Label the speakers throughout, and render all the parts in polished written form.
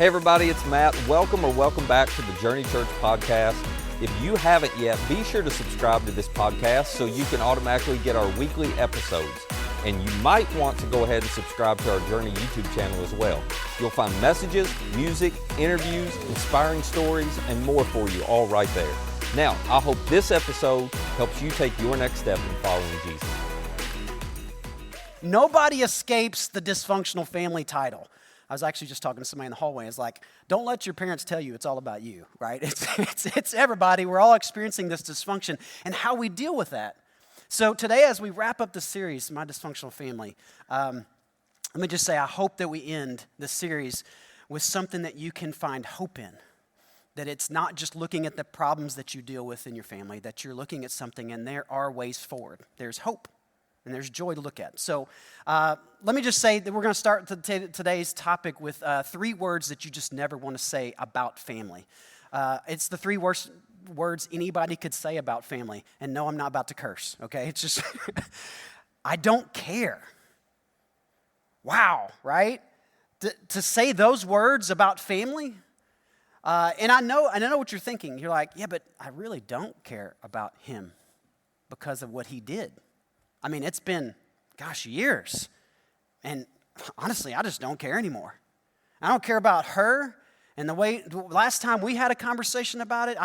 Speaker 1: Hey everybody, it's Matt. Welcome back to the Journey Church podcast. If you haven't yet, be sure to subscribe to this podcast so you can automatically get our weekly episodes. And you might want to go ahead and subscribe to our Journey YouTube channel as well. You'll find messages, music, interviews, inspiring stories, and more for you all right there. Now, I hope this episode helps you take your next step in following Jesus.
Speaker 2: Nobody escapes the dysfunctional family title. I was actually just talking to somebody in the hallway. It's like, don't let your parents tell you it's all about you, right? It's everybody. We're all experiencing this dysfunction and how we deal with that. So today, as we wrap up the series, My Dysfunctional Family, let me just say, I hope that we end the series with something that you can find hope in. That it's not just looking at the problems that you deal with in your family, that you're looking at something and there are ways forward. There's hope. And there's joy to look at. So let me just say that we're going to start today's topic with 3 words that you just never want to say about family. It's the 3 worst words anybody could say about family. And no, I'm not about to curse, okay? It's just, I don't care. Wow, right? To say those words about family? And I know what you're thinking. You're like, yeah, but I really don't care about him because of what he did. I mean, it's been, years. And honestly, I just don't care anymore. I don't care about her. And the last time we had a conversation about it,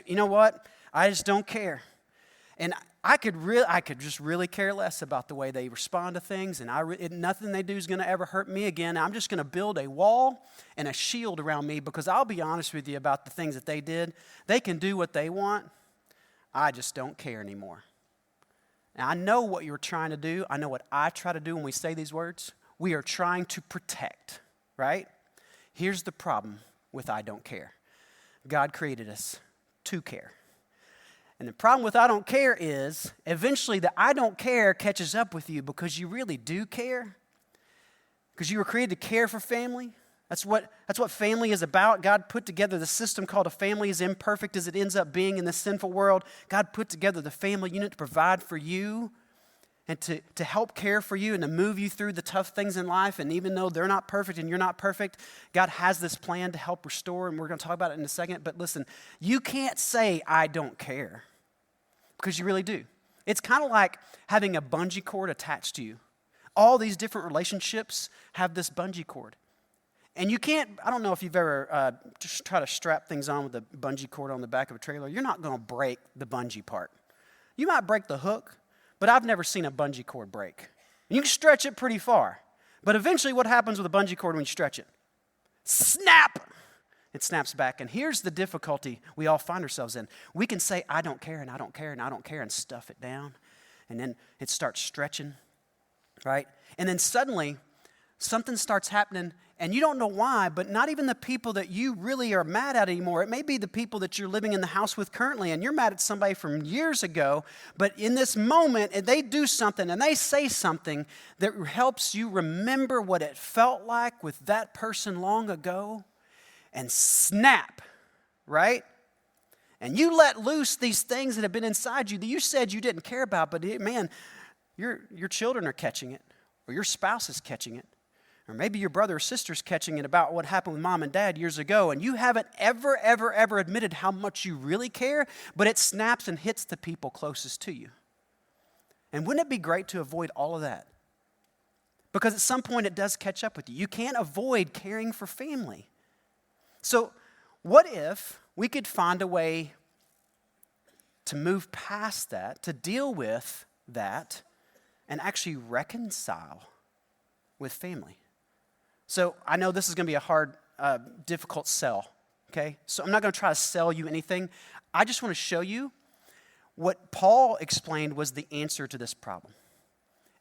Speaker 2: you know what? I just don't care. And I could just really care less about the way they respond to things. And nothing they do is going to ever hurt me again. I'm just going to build a wall and a shield around me because I'll be honest with you about the things that they did. They can do what they want. I just don't care anymore. Now, I know what you're trying to do. I know what I try to do when we say these words. We are trying to protect, right? Here's the problem with I don't care. God created us to care. And the problem with I don't care is eventually the I don't care catches up with you because you really do care. Because you were created to care for family. That's what family is about. God put together the system called a family, as imperfect as it ends up being in this sinful world. God put together the family unit to provide for you and to help care for you and to move you through the tough things in life. And even though they're not perfect and you're not perfect, God has this plan to help restore, and we're going to talk about it in a second. But listen, you can't say, I don't care, because you really do. It's kind of like having a bungee cord attached to you. All these different relationships have this bungee cord. And you can't, I don't know if you've ever just try to strap things on with a bungee cord on the back of a trailer. You're not going to break the bungee part. You might break the hook, but I've never seen a bungee cord break. You can stretch it pretty far. But eventually what happens with a bungee cord when you stretch it? Snap! It snaps back. And here's the difficulty we all find ourselves in. We can say, I don't care, and I don't care, and I don't care, and stuff it down. And then it starts stretching, right? And then suddenly something starts happening, and you don't know why, but not even the people that you really are mad at anymore. It may be the people that you're living in the house with currently, and you're mad at somebody from years ago, but in this moment, they do something, and they say something that helps you remember what it felt like with that person long ago, and snap, right? And you let loose these things that have been inside you that you said you didn't care about, but man, your children are catching it, or your spouse is catching it. Or maybe your brother or sister's catching it about what happened with mom and dad years ago, and you haven't ever admitted how much you really care, but it snaps and hits the people closest to you. And wouldn't it be great to avoid all of that? Because at some point it does catch up with you. You can't avoid caring for family. So what if we could find a way to move past that, to deal with that, and actually reconcile with family? So I know this is going to be a hard, difficult sell, okay? So I'm not going to try to sell you anything. I just want to show you what Paul explained was the answer to this problem.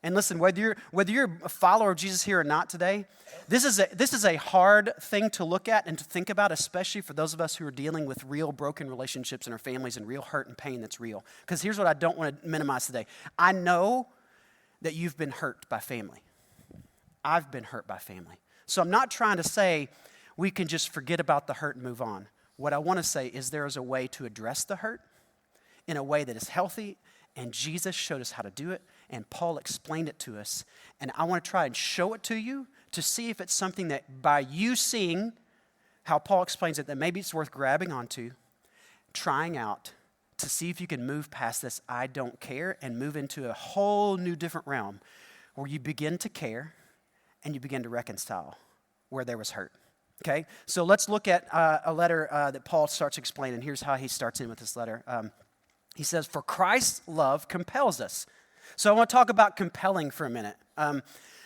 Speaker 2: And listen, whether you're a follower of Jesus here or not today, this is a hard thing to look at and to think about, especially for those of us who are dealing with real broken relationships in our families and real hurt and pain that's real. Because here's what I don't want to minimize today. I know that you've been hurt by family. I've been hurt by family. So I'm not trying to say we can just forget about the hurt and move on. What I want to say is there is a way to address the hurt in a way that is healthy, and Jesus showed us how to do it, and Paul explained it to us. And I want to try and show it to you to see if it's something that by you seeing how Paul explains it, that maybe it's worth grabbing onto, trying out, to see if you can move past this I don't care and move into a whole new different realm where you begin to care and you begin to reconcile where there was hurt. Okay, so let's look at a letter that Paul starts explaining. Here's how he starts in with this letter. He says, "For Christ's love compels us." So I want to talk about compelling for a minute.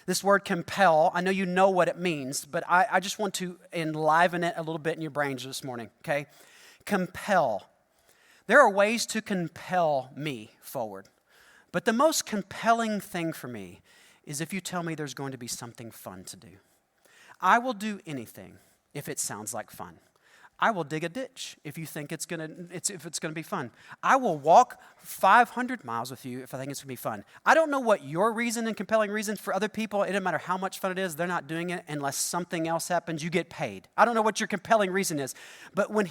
Speaker 2: This word compel, I know you know what it means, but I just want to enliven it a little bit in your brains this morning, okay? Compel. There are ways to compel me forward, but the most compelling thing for me is if you tell me there's going to be something fun to do. I will do anything if it sounds like fun. I will dig a ditch if you think if it's gonna be fun. I will walk 500 miles with you if I think it's gonna be fun. I don't know what your reason and compelling reason for other people. It doesn't matter how much fun it is. They're not doing it unless something else happens. You get paid. I don't know what your compelling reason is. But when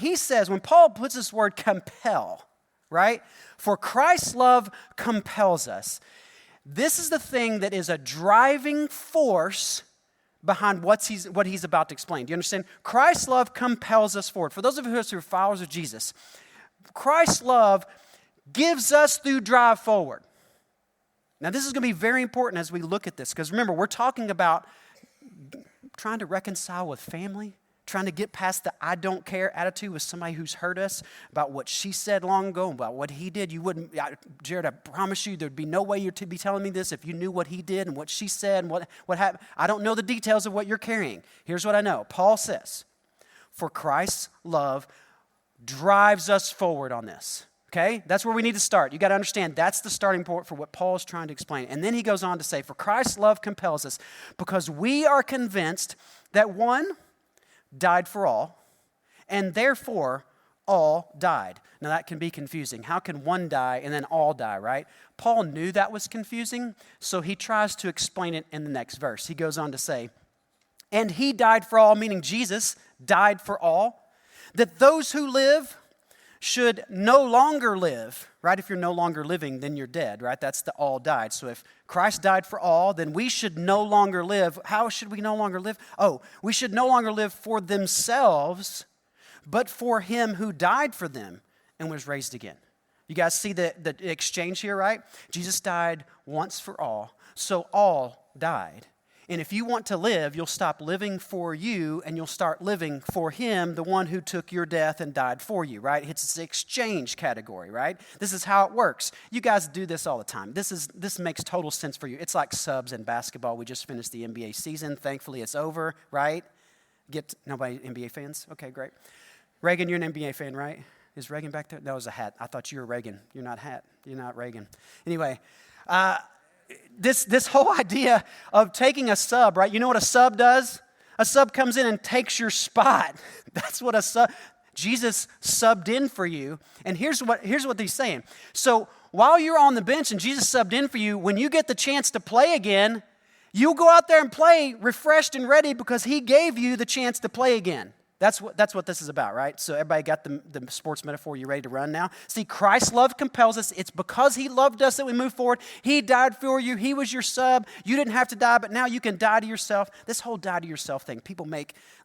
Speaker 2: Paul puts this word compel, right? For Christ's love compels us. This is the thing that is a driving force behind what he's about to explain. Do you understand? Christ's love compels us forward. For those of us who are followers of Jesus, Christ's love gives us the drive forward. Now, this is going to be very important as we look at this, because remember, we're talking about trying to reconcile with family, trying to get past the I don't care attitude with somebody who's hurt us about what she said long ago, about what he did. Jarrod, I promise you there'd be no way you'd be telling me this if you knew what he did and what she said and what happened. I don't know the details of what you're carrying. Here's what I know. Paul says, for Christ's love drives us forward on this. Okay? That's where we need to start. You got to understand that's the starting point for what Paul is trying to explain. And then he goes on to say, for Christ's love compels us because we are convinced that one died for all, and therefore all died. Now that can be confusing. How can one die and then all die, right? Paul knew that was confusing, so he tries to explain it in the next verse. He goes on to say, and he died for all, meaning Jesus died for all, that those who live should no longer live, right? If you're no longer living, then you're dead, right? That's the all died. So if Christ died for all, then we should no longer live. How should we no longer live? Oh, we should no longer live for themselves, but for him who died for them and was raised again. You guys see the exchange here, right? Jesus died once for all, so all died. And if you want to live, you'll stop living for you and you'll start living for him, the one who took your death and died for you, right? It's this exchange category, right? This is how it works. You guys do this all the time. This makes total sense for you. It's like subs in basketball. We just finished the NBA season. Thankfully, it's over, right? Nobody NBA fans? Okay, great. Reagan, you're an NBA fan, right? Is Reagan back there? That was a hat. I thought you were Reagan. You're not hat. You're not Reagan. Anyway, This whole idea of taking a sub, right? You know what a sub does? A sub comes in and takes your spot. That's what a sub. Jesus subbed in for you. And here's what he's saying. So while you're on the bench and Jesus subbed in for you, when you get the chance to play again, you'll go out there and play refreshed and ready because he gave you the chance to play again. That's what this is about, right? So everybody got the sports metaphor. You ready to run now? See, Christ's love compels us. It's because he loved us that we move forward. He died for you. He was your sub. You didn't have to die, but now you can die to yourself. This whole die to yourself thing,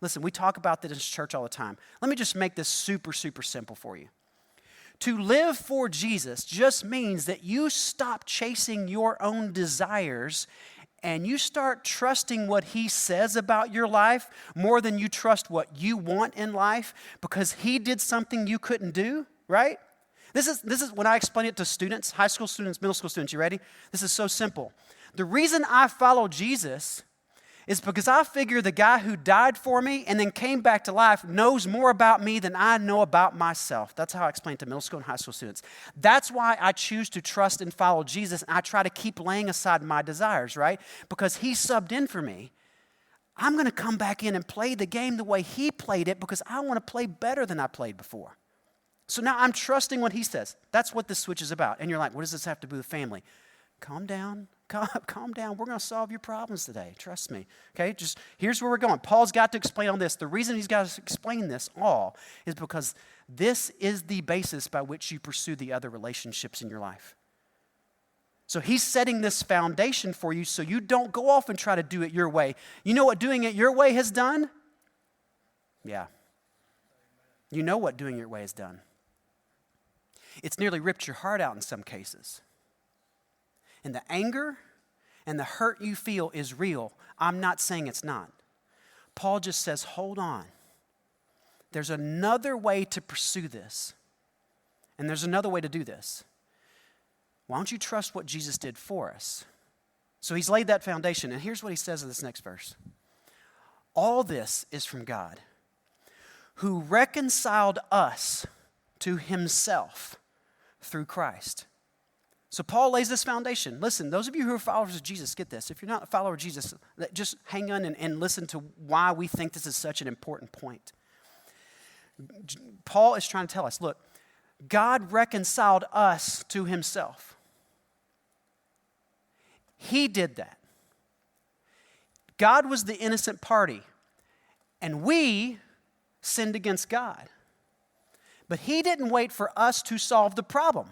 Speaker 2: listen, we talk about this in church all the time. Let me just make this super, super simple for you. To live for Jesus just means that you stop chasing your own desires and you start trusting what he says about your life more than you trust what you want in life because he did something you couldn't do, right? This is when I explain it to students, high school students, middle school students. You ready? This is so simple. The reason I follow Jesus is because I figure the guy who died for me and then came back to life knows more about me than I know about myself. That's how I explain it to middle school and high school students. That's why I choose to trust and follow Jesus, and I try to keep laying aside my desires, right? Because he subbed in for me. I'm going to come back in and play the game the way he played it because I want to play better than I played before. So now I'm trusting what he says. That's what this switch is about. And you're like, what does this have to do with family? Calm down. Calm down. We're going to solve your problems today. Trust me. Okay, just here's where we're going. Paul's got to explain all this. The reason he's got to explain this all is because this is the basis by which you pursue the other relationships in your life. So he's setting this foundation for you so you don't go off and try to do it your way. You know what doing it your way has done? Yeah, You know what doing your way has done. It's nearly ripped your heart out in some cases. And the anger and the hurt you feel is real. I'm not saying it's not. Paul just says, hold on. There's another way to pursue this. And there's another way to do this. Why don't you trust what Jesus did for us? So he's laid that foundation. And here's what he says in this next verse. All this is from God, who reconciled us to himself through Christ. So Paul lays this foundation. Listen, those of you who are followers of Jesus, get this. If you're not a follower of Jesus, just hang on and listen to why we think this is such an important point. Paul is trying to tell us, look, God reconciled us to himself. He did that. God was the innocent party, and we sinned against God. But he didn't wait for us to solve the problem.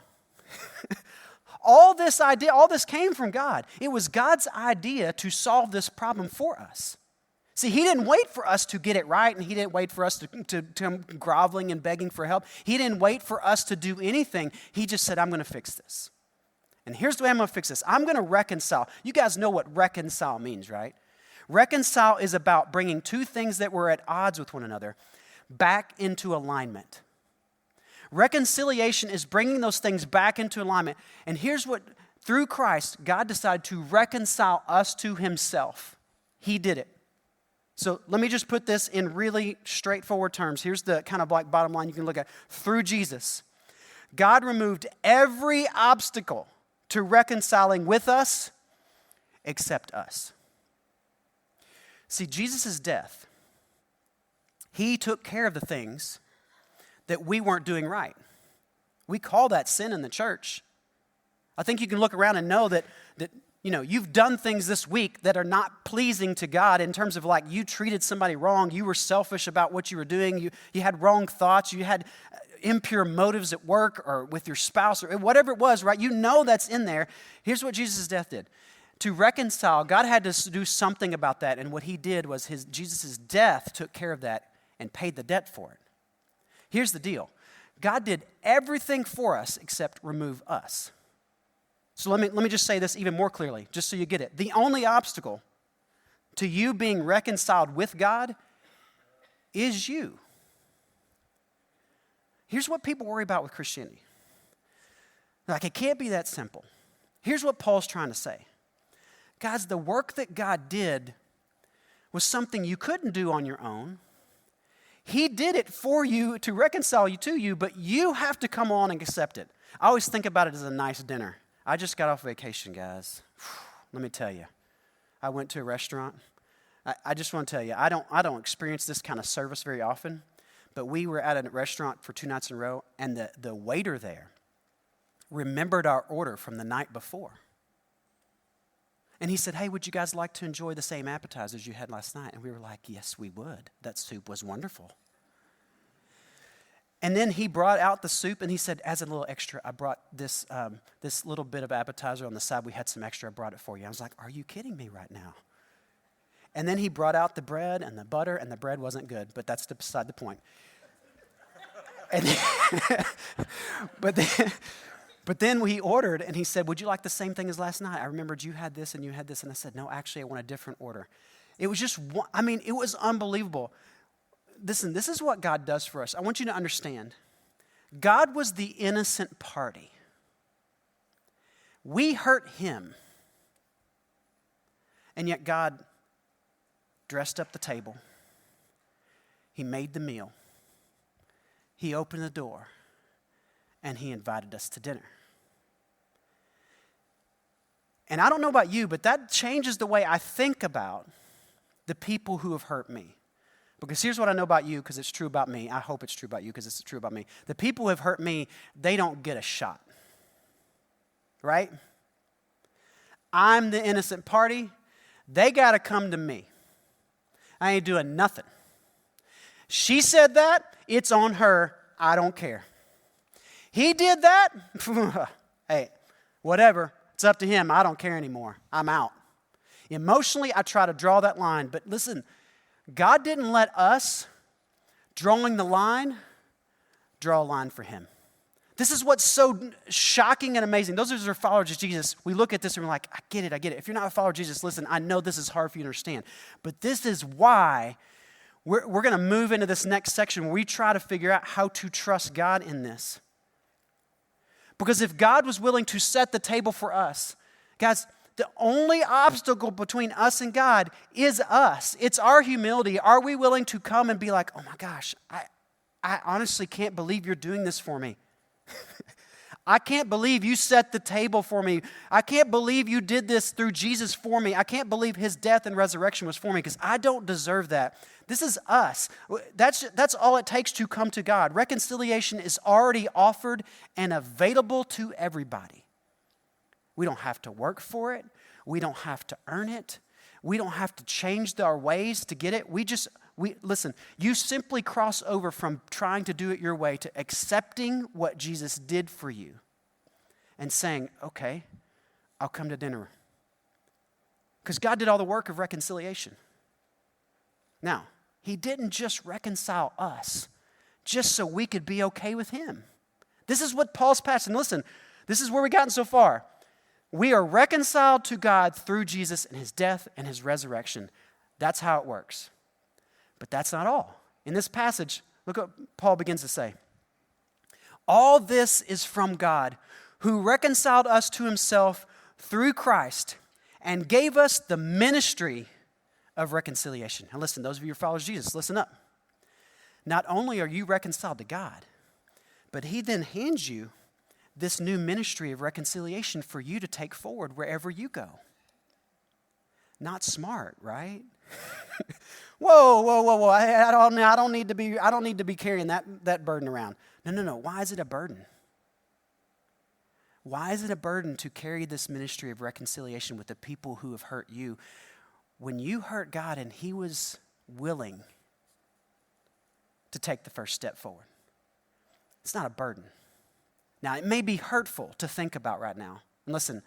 Speaker 2: All this came from God. It was God's idea to solve this problem for us. See, he didn't wait for us to get it right, and he didn't wait for us to come groveling and begging for help. He didn't wait for us to do anything. He just said, I'm going to fix this. And here's the way I'm going to fix this. I'm going to reconcile. You guys know what reconcile means, right? Reconcile is about bringing two things that were at odds with one another back into alignment. Reconciliation is bringing those things back into alignment. And here's what, through Christ, God decided to reconcile us to himself. He did it. So let me just put this in really straightforward terms. Here's the kind of like bottom line you can look at. Through Jesus, God removed every obstacle to reconciling with us except us. See, Jesus' death, he took care of the things that we weren't doing right. We call that sin in the church. I think you can look around and know that you've done things this week that are not pleasing to God in terms of like you treated somebody wrong, you were selfish about what you were doing, you had wrong thoughts, you had impure motives at work or with your spouse or whatever it was, right? You know that's in there. Here's what Jesus' death did. To reconcile, God had to do something about that, and what he did was Jesus' death took care of that and paid the debt for it. Here's the deal. God did everything for us except remove us. So let me just say this even more clearly, just so you get it. The only obstacle to you being reconciled with God is you. Here's what people worry about with Christianity. Like, it can't be that simple. Here's what Paul's trying to say. Guys, the work that God did was something you couldn't do on your own. He did it for you to reconcile you to you, but you have to come on and accept it. I always think about it as a nice dinner. I just got off vacation, guys. Let me tell you. I went to a restaurant. I just want to tell you, I don't experience this kind of service very often, but we were at a restaurant for 2 nights in a row, and the waiter there remembered our order from the night before. And he said, hey, would you guys like to enjoy the same appetizers you had last night? And we were like, yes, we would. That soup was wonderful. And then he brought out the soup, and he said, as a little extra, I brought this little bit of appetizer on the side. We had some extra. I brought it for you. I was like, are you kidding me right now? And then he brought out the bread and the butter, and the bread wasn't good, but that's beside the point. And But then we ordered, and he said, would you like the same thing as last night? I remembered you had this and you had this. And I said, no, actually, I want a different order. It was just, it was unbelievable. Listen, this is what God does for us. I want you to understand. God was the innocent party. We hurt him. And yet God dressed up the table. He made the meal. He opened the door. And he invited us to dinner. And I don't know about you, but that changes the way I think about the people who have hurt me. Because here's what I know about you, because it's true about me. I hope it's true about you, because it's true about me. The people who have hurt me, they don't get a shot. Right? I'm the innocent party. They got to come to me. I ain't doing nothing. She said that. It's on her. I don't care. He did that. Hey, whatever. It's up to him. I don't care anymore. I'm out. Emotionally, I try to draw that line. But listen, God didn't let us drawing the line draw a line for him. This is what's so shocking and amazing. Those of us who are followers of Jesus, we look at this and we're like, I get it. If you're not a follower of Jesus, listen, I know this is hard for you to understand. But this is why we're going to move into this next section where we try to figure out how to trust God in this. Because if God was willing to set the table for us, guys, the only obstacle between us and God is us. It's our humility. Are we willing to come and be like, oh my gosh, I honestly can't believe you're doing this for me. I can't believe you set the table for me. I can't believe you did this through Jesus for me. I can't believe his death and resurrection was for me because I don't deserve that. This is us. That's all it takes to come to God. Reconciliation is already offered and available to everybody. We don't have to work for it. We don't have to earn it. We don't have to change our ways to get it. Listen, you simply cross over from trying to do it your way to accepting what Jesus did for you and saying, okay, I'll come to dinner. Because God did all the work of reconciliation. Now, he didn't just reconcile us just so we could be okay with him. This is what Paul's passing. Listen, this is where we've gotten so far. We are reconciled to God through Jesus and his death and his resurrection. That's how it works. But that's not all. In this passage, look what Paul begins to say. All this is from God, who reconciled us to himself through Christ and gave us the ministry of reconciliation. Now listen, those of you who follow Jesus, listen up. Not only are you reconciled to God, but he then hands you this new ministry of reconciliation for you to take forward wherever you go. Not smart, right? Whoa. I don't need to be carrying that burden around. No. Why is it a burden? Why is it a burden to carry this ministry of reconciliation with the people who have hurt you when you hurt God and he was willing to take the first step forward? It's not a burden. Now, it may be hurtful to think about right now. And listen,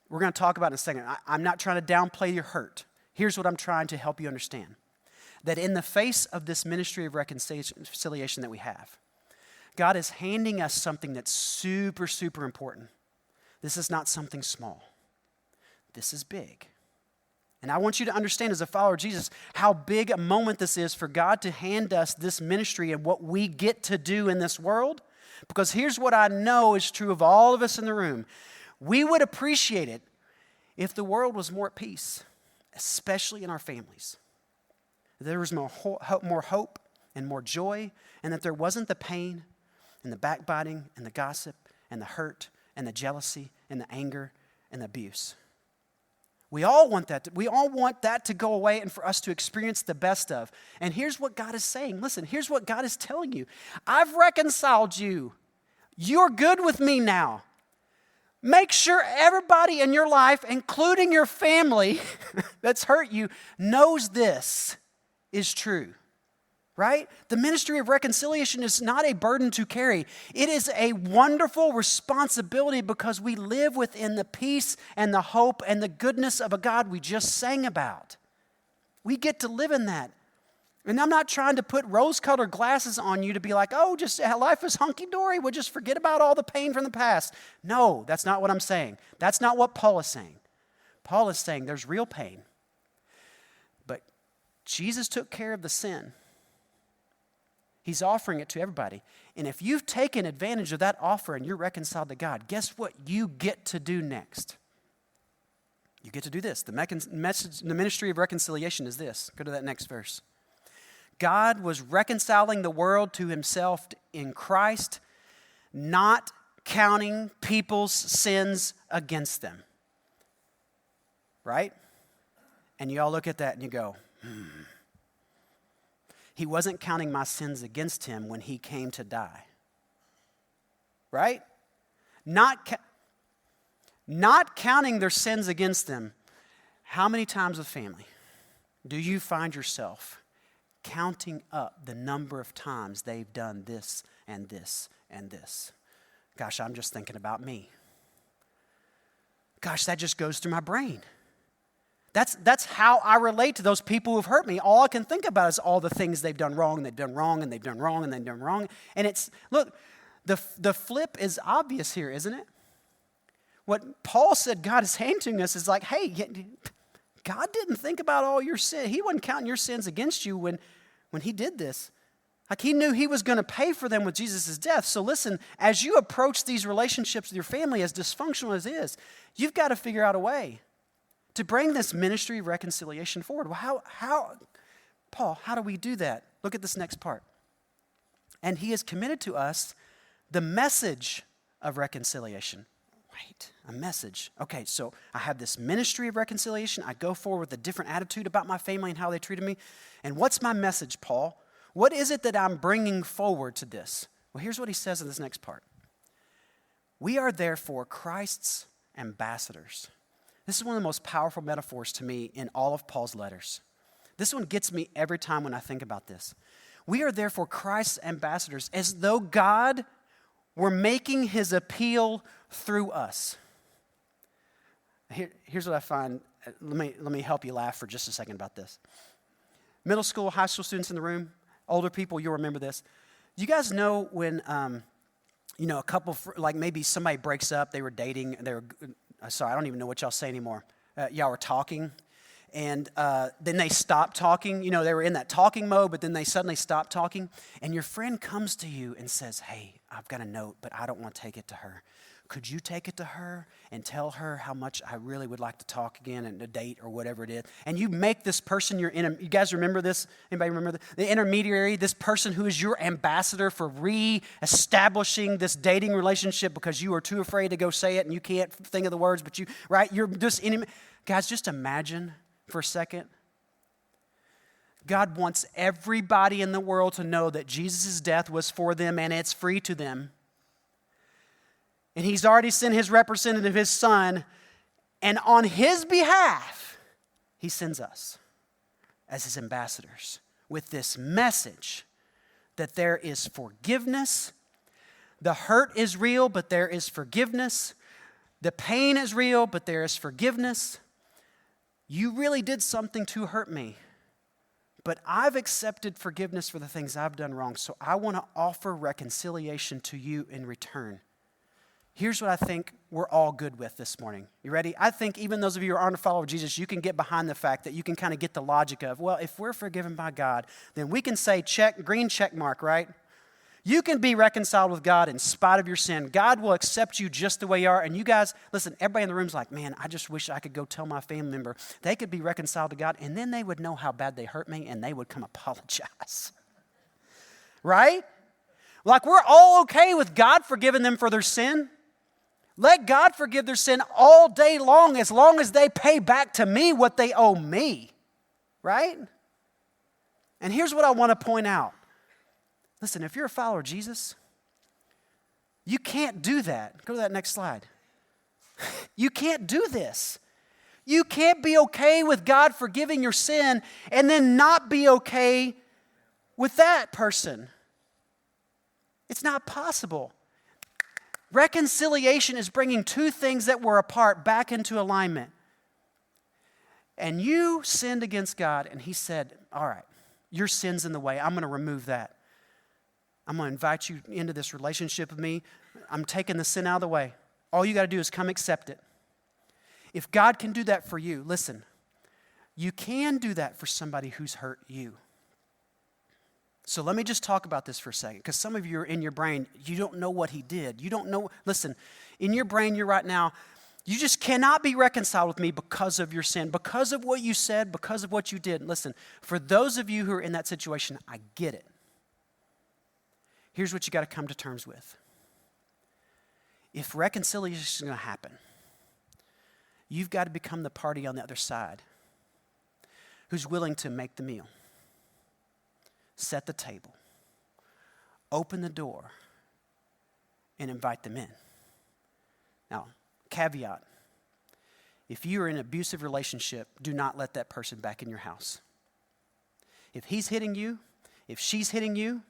Speaker 2: we're going to talk about it in a second. I'm not trying to downplay your hurt. Here's what I'm trying to help you understand. That in the face of this ministry of reconciliation that we have, God is handing us something that's super, super important. This is not something small. This is big. And I want you to understand as a follower of Jesus how big a moment this is for God to hand us this ministry and what we get to do in this world. Because here's what I know is true of all of us in the room. We would appreciate it if the world was more at peace, especially in our families. There was more hope and more joy, and that there wasn't the pain and the backbiting and the gossip and the hurt and the jealousy and the anger and the abuse. We all want that to go away and for us to experience the best of. And here's what God is saying. Listen, here's what God is telling you. I've reconciled you. You're good with me now. Make sure everybody in your life, including your family that's hurt you, knows this is true. Right? The ministry of reconciliation is not a burden to carry. It is a wonderful responsibility because we live within the peace and the hope and the goodness of a God we just sang about. We get to live in that. And I'm not trying to put rose-colored glasses on you to be like, oh, just life is hunky-dory. We'll just forget about all the pain from the past. No, that's not what I'm saying. That's not what Paul is saying. Paul is saying there's real pain. But Jesus took care of the sin. He's offering it to everybody. And if you've taken advantage of that offer and you're reconciled to God, guess what you get to do next? You get to do this. The ministry of reconciliation is this. Go to that next verse. God was reconciling the world to himself in Christ, not counting people's sins against them. Right? And you all look at that and you go, He wasn't counting my sins against him when he came to die. Right? Not counting their sins against them. How many times with family do you find yourself counting up the number of times they've done this and this and this? Gosh, I'm just thinking about me. Gosh, that just goes through my brain. That's how I relate to those people who've hurt me. All I can think about is all the things they've done wrong, and they've done wrong, and they've done wrong, and they've done wrong. And it's, look, the flip is obvious here, isn't it? What Paul said God is handing us is like, hey, God didn't think about all your sin. He wasn't counting your sins against you when he did this. Like he knew he was going to pay for them with Jesus' death. So listen, as you approach these relationships with your family, as dysfunctional as it is, you've got to figure out a way to bring this ministry of reconciliation forward. Well, Paul, how do we do that? Look at this next part. And he has committed to us the message of reconciliation. Wait, a message. Okay, so I have this ministry of reconciliation. I go forward with a different attitude about my family and how they treated me. And what's my message, Paul? What is it that I'm bringing forward to this? Well, here's what he says in this next part. We are therefore Christ's ambassadors. This is one of the most powerful metaphors to me in all of Paul's letters. This one gets me every time when I think about this. We are therefore Christ's ambassadors, as though God were making his appeal through us. Here's what I find. Let me help you laugh for just a second about this. Middle school, high school students in the room, older people, you'll remember this. You guys know when, a couple, like maybe somebody breaks up, they were dating, sorry, I don't even know what y'all say anymore. Y'all were talking, and then they stopped talking. They were in that talking mode, but then they suddenly stopped talking, and your friend comes to you and says, hey, I've got a note, but I don't want to take it to her. Could you take it to her and tell her how much I really would like to talk again and a date or whatever it is? And you make this person you guys remember this? Anybody remember the intermediary, this person who is your ambassador for re-establishing this dating relationship because you are too afraid to go say it and you can't think of the words, but you're just, guys, just imagine for a second. God wants everybody in the world to know that Jesus' death was for them and it's free to them. And he's already sent his representative, his son, and on his behalf, he sends us as his ambassadors with this message that there is forgiveness. The hurt is real, but there is forgiveness. The pain is real, but there is forgiveness. You really did something to hurt me, but I've accepted forgiveness for the things I've done wrong, so I want to offer reconciliation to you in return. Here's what I think we're all good with this morning. You ready? I think even those of you who aren't a follower of Jesus, you can get behind the fact that you can kind of get the logic of, well, if we're forgiven by God, then we can say green check mark, right? You can be reconciled with God in spite of your sin. God will accept you just the way you are. And you guys, listen, everybody in the room's like, man, I just wish I could go tell my family member they could be reconciled to God, and then they would know how bad they hurt me, and they would come apologize. Right? Like we're all okay with God forgiving them for their sin. Let God forgive their sin all day long as they pay back to me what they owe me, right? And here's what I want to point out. Listen, if you're a follower of Jesus, you can't do that. Go to that next slide. You can't do this. You can't be okay with God forgiving your sin and then not be okay with that person. It's not possible. Reconciliation is bringing two things that were apart back into alignment. And you sinned against God, and he said, all right, your sin's in the way. I'm going to remove that. I'm going to invite you into this relationship with me. I'm taking the sin out of the way. All you got to do is come accept it. If God can do that for you, listen, you can do that for somebody who's hurt you. So let me just talk about this for a second, because some of you are in your brain, you don't know what he did. You don't know, listen, in your brain you're right now, you just cannot be reconciled with me because of your sin, because of what you said, because of what you did. Listen, for those of you who are in that situation, I get it. Here's what you got to come to terms with. If reconciliation is going to happen, you've got to become the party on the other side who's willing to make the meal, set the table, open the door, and invite them in. Now, caveat, if you're in an abusive relationship, do not let that person back in your house. If he's hitting you, if she's hitting you,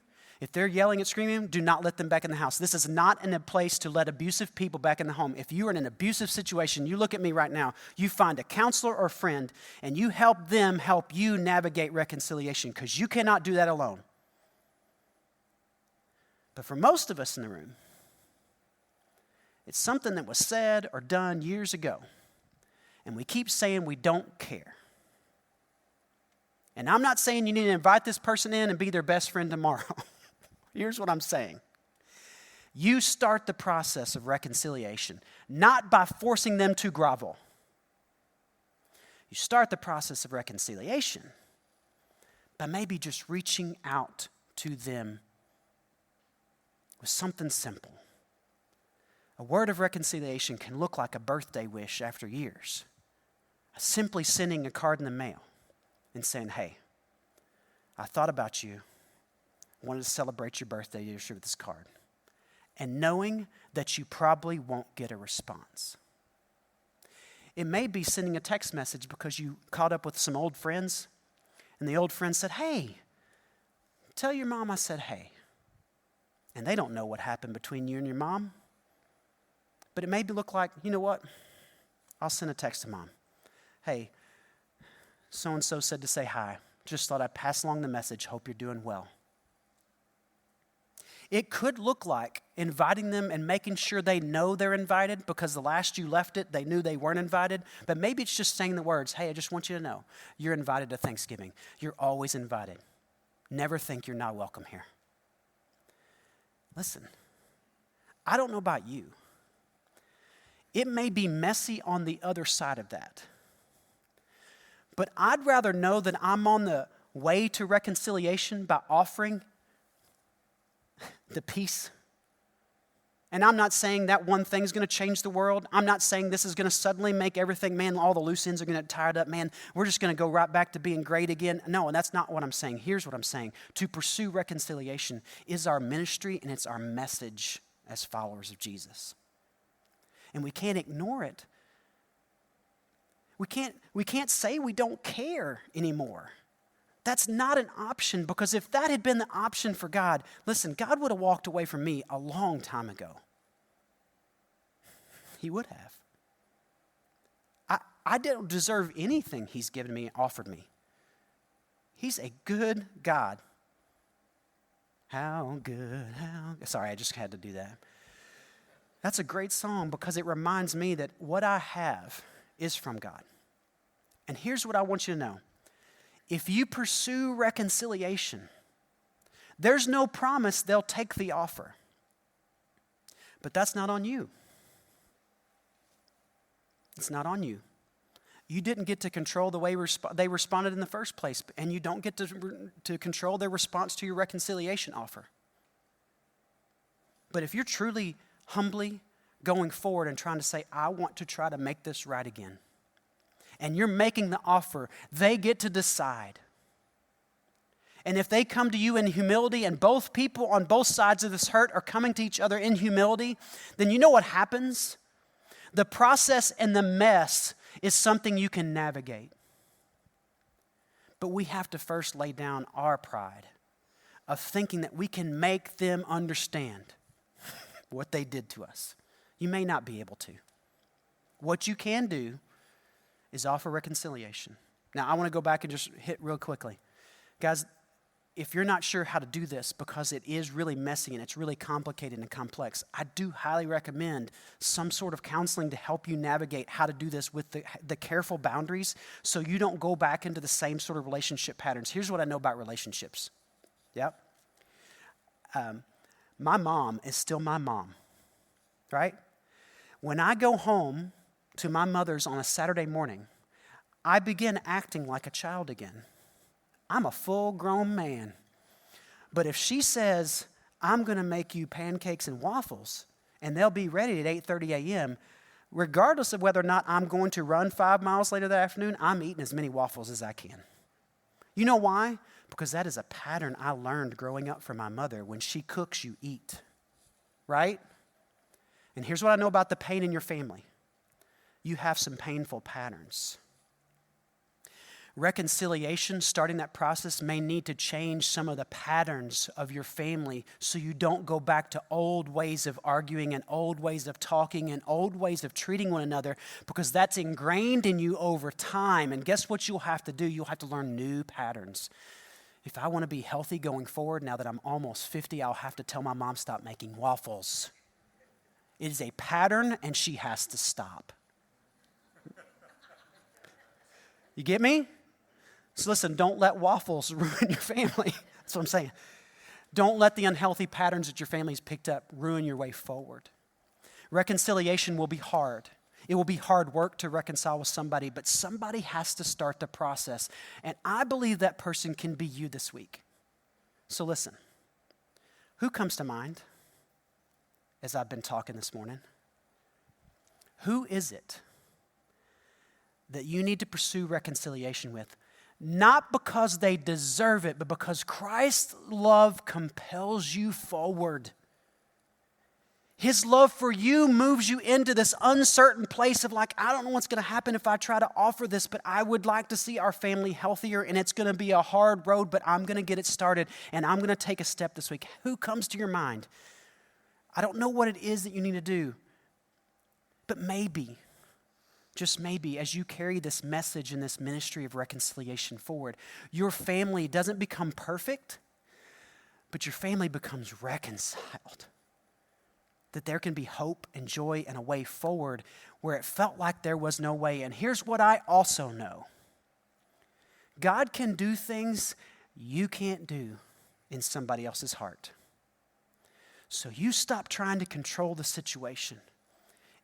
Speaker 2: If they're yelling and screaming, do not let them back in the house. This is not a place to let abusive people back in the home. If you are in an abusive situation, you look at me right now, you find a counselor or friend, and you help them help you navigate reconciliation, because you cannot do that alone. But for most of us in the room, it's something that was said or done years ago, and we keep saying we don't care. And I'm not saying you need to invite this person in and be their best friend tomorrow. Here's what I'm saying. You start the process of reconciliation, not by forcing them to grovel. You start the process of reconciliation by maybe just reaching out to them with something simple. A word of reconciliation can look like a birthday wish after years. Simply sending a card in the mail and saying, hey, I thought about you. I wanted to celebrate your birthday this year with this card. And knowing that you probably won't get a response. It may be sending a text message because you caught up with some old friends, and the old friend said, hey, tell your mom I said hey. And they don't know what happened between you and your mom. But it may look like, you know what? I'll send a text to mom. Hey, so-and-so said to say hi. Just thought I'd pass along the message. Hope you're doing well. It could look like inviting them and making sure they know they're invited, because the last you left it, they knew they weren't invited. But maybe it's just saying the words, hey, I just want you to know, you're invited to Thanksgiving. You're always invited. Never think you're not welcome here. Listen, I don't know about you. It may be messy on the other side of that. But I'd rather know that I'm on the way to reconciliation by offering the peace. And I'm not saying that one thing's going to change the world. I'm not saying this is going to suddenly make everything, man, all the loose ends are going to get tied up. Man, we're just going to go right back to being great again. No, and that's not what I'm saying. Here's what I'm saying. To pursue reconciliation is our ministry, and it's our message as followers of Jesus. And we can't ignore it. We can't say we don't care anymore. That's not an option, because if that had been the option for God, listen, God would have walked away from me a long time ago. He would have. I don't deserve anything he's given me, offered me. He's a good God. How good, Sorry, I just had to do that. That's a great song, because it reminds me that what I have is from God. And here's what I want you to know. If you pursue reconciliation, there's no promise they'll take the offer. But that's not on you. It's not on you. You didn't get to control the way they responded in the first place, and you don't get to control their response to your reconciliation offer. But if you're truly, humbly going forward and trying to say, I want to try to make this right again, and you're making the offer, they get to decide. And if they come to you in humility, and both people on both sides of this hurt are coming to each other in humility, then you know what happens? The process and the mess is something you can navigate. But we have to first lay down our pride of thinking that we can make them understand what they did to us. You may not be able to. What you can do is offer reconciliation. Now, I want to go back and just hit real quickly. Guys, if you're not sure how to do this, because it is really messy and it's really complicated and complex, I do highly recommend some sort of counseling to help you navigate how to do this with the careful boundaries, so you don't go back into the same sort of relationship patterns. Here's what I know about relationships. Yep. My mom is still my mom, right? When I go home to my mother's on a Saturday morning, I begin acting like a child again. I'm a full-grown man. But if she says, I'm going to make you pancakes and waffles, and they'll be ready at 8:30 a.m., regardless of whether or not I'm going to run 5 miles later that afternoon, I'm eating as many waffles as I can. You know why? Because that is a pattern I learned growing up from my mother. When she cooks, you eat, right? And here's what I know about the pain in your family. You have some painful patterns. Reconciliation, starting that process, may need to change some of the patterns of your family so you don't go back to old ways of arguing and old ways of talking and old ways of treating one another, because that's ingrained in you over time. And guess what you'll have to do? You'll have to learn new patterns. If I want to be healthy going forward, now that I'm almost 50, I'll have to tell my mom, stop making waffles. It is a pattern, and she has to stop. You get me? So listen, don't let waffles ruin your family. That's what I'm saying. Don't let the unhealthy patterns that your family's picked up ruin your way forward. Reconciliation will be hard. It will be hard work to reconcile with somebody, but somebody has to start the process. And I believe that person can be you this week. So listen, who comes to mind as I've been talking this morning? Who is it that you need to pursue reconciliation with? Not because they deserve it, but because Christ's love compels you forward. His love for you moves you into this uncertain place of like, I don't know what's going to happen if I try to offer this, but I would like to see our family healthier, and it's going to be a hard road, but I'm going to get it started, and I'm going to take a step this week. Who comes to your mind? I don't know what it is that you need to do, but maybe, just maybe, as you carry this message and this ministry of reconciliation forward, your family doesn't become perfect, but your family becomes reconciled. That there can be hope and joy and a way forward where it felt like there was no way. And here's what I also know. God can do things you can't do in somebody else's heart. So you stop trying to control the situation.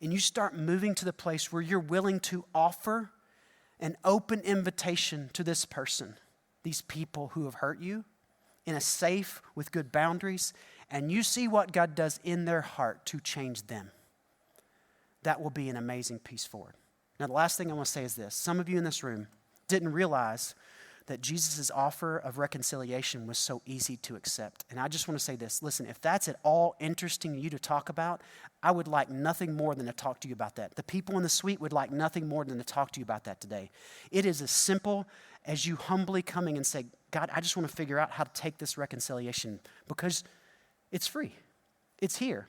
Speaker 2: And you start moving to the place where you're willing to offer an open invitation to this person, these people who have hurt you, in a safe, with good boundaries, and you see what God does in their heart to change them. That will be an amazing piece forward. Now, the last thing I want to say is this. Some of you in this room didn't realize that Jesus' offer of reconciliation was so easy to accept. And I just want to say this. Listen, if that's at all interesting to you to talk about, I would like nothing more than to talk to you about that. The people in the suite would like nothing more than to talk to you about that today. It is as simple as you humbly coming and say, God, I just want to figure out how to take this reconciliation because it's free. It's here.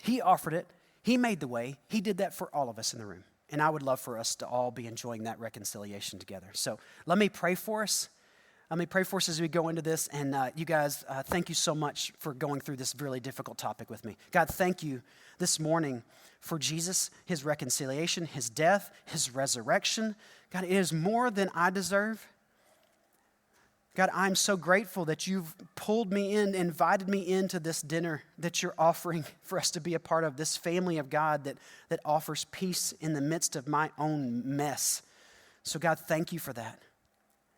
Speaker 2: He offered it. He made the way. He did that for all of us in the room. And I would love for us to all be enjoying that reconciliation together. So let me pray for us. Let me pray for us as we go into this. And you guys, thank you so much for going through this really difficult topic with me. God, thank you this morning for Jesus, his reconciliation, his death, his resurrection. God, it is more than I deserve. God, I'm so grateful that you've pulled me in, invited me into this dinner that you're offering for us to be a part of, this family of God that offers peace in the midst of my own mess. So God, thank you for that.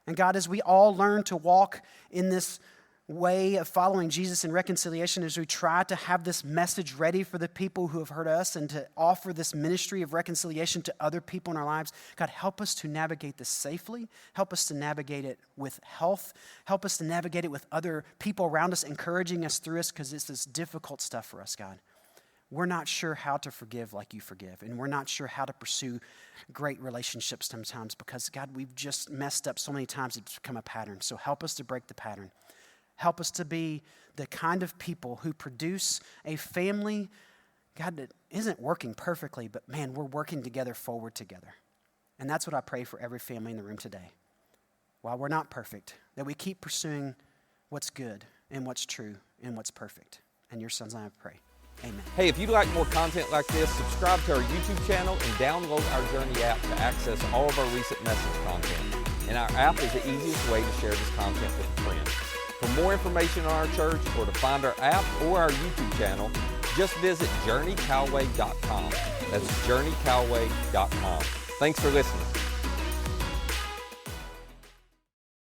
Speaker 2: And God, as we all learn to walk in this way of following Jesus in reconciliation, as we try to have this message ready for the people who have hurt us and to offer this ministry of reconciliation to other people in our lives, God, help us to navigate this safely. Help us to navigate it with health. Help us to navigate it with other people around us, encouraging us through us, because this is difficult stuff for us, God. We're not sure how to forgive like you forgive, and we're not sure how to pursue great relationships sometimes because, God, we've just messed up so many times it's become a pattern. So help us to break the pattern. Help us to be the kind of people who produce a family, God, that isn't working perfectly, but man, we're working together forward together. And that's what I pray for every family in the room today. While we're not perfect, that we keep pursuing what's good and what's true and what's perfect. In your son's name I pray. Amen.
Speaker 1: Hey, if you'd like more content like this, subscribe to our YouTube channel and download our Journey app to access all of our recent message content. And our app is the easiest way to share this content with a friend. For more information on our church or to find our app or our YouTube channel, just visit journeycalway.com. That's journeycalway.com. Thanks for listening.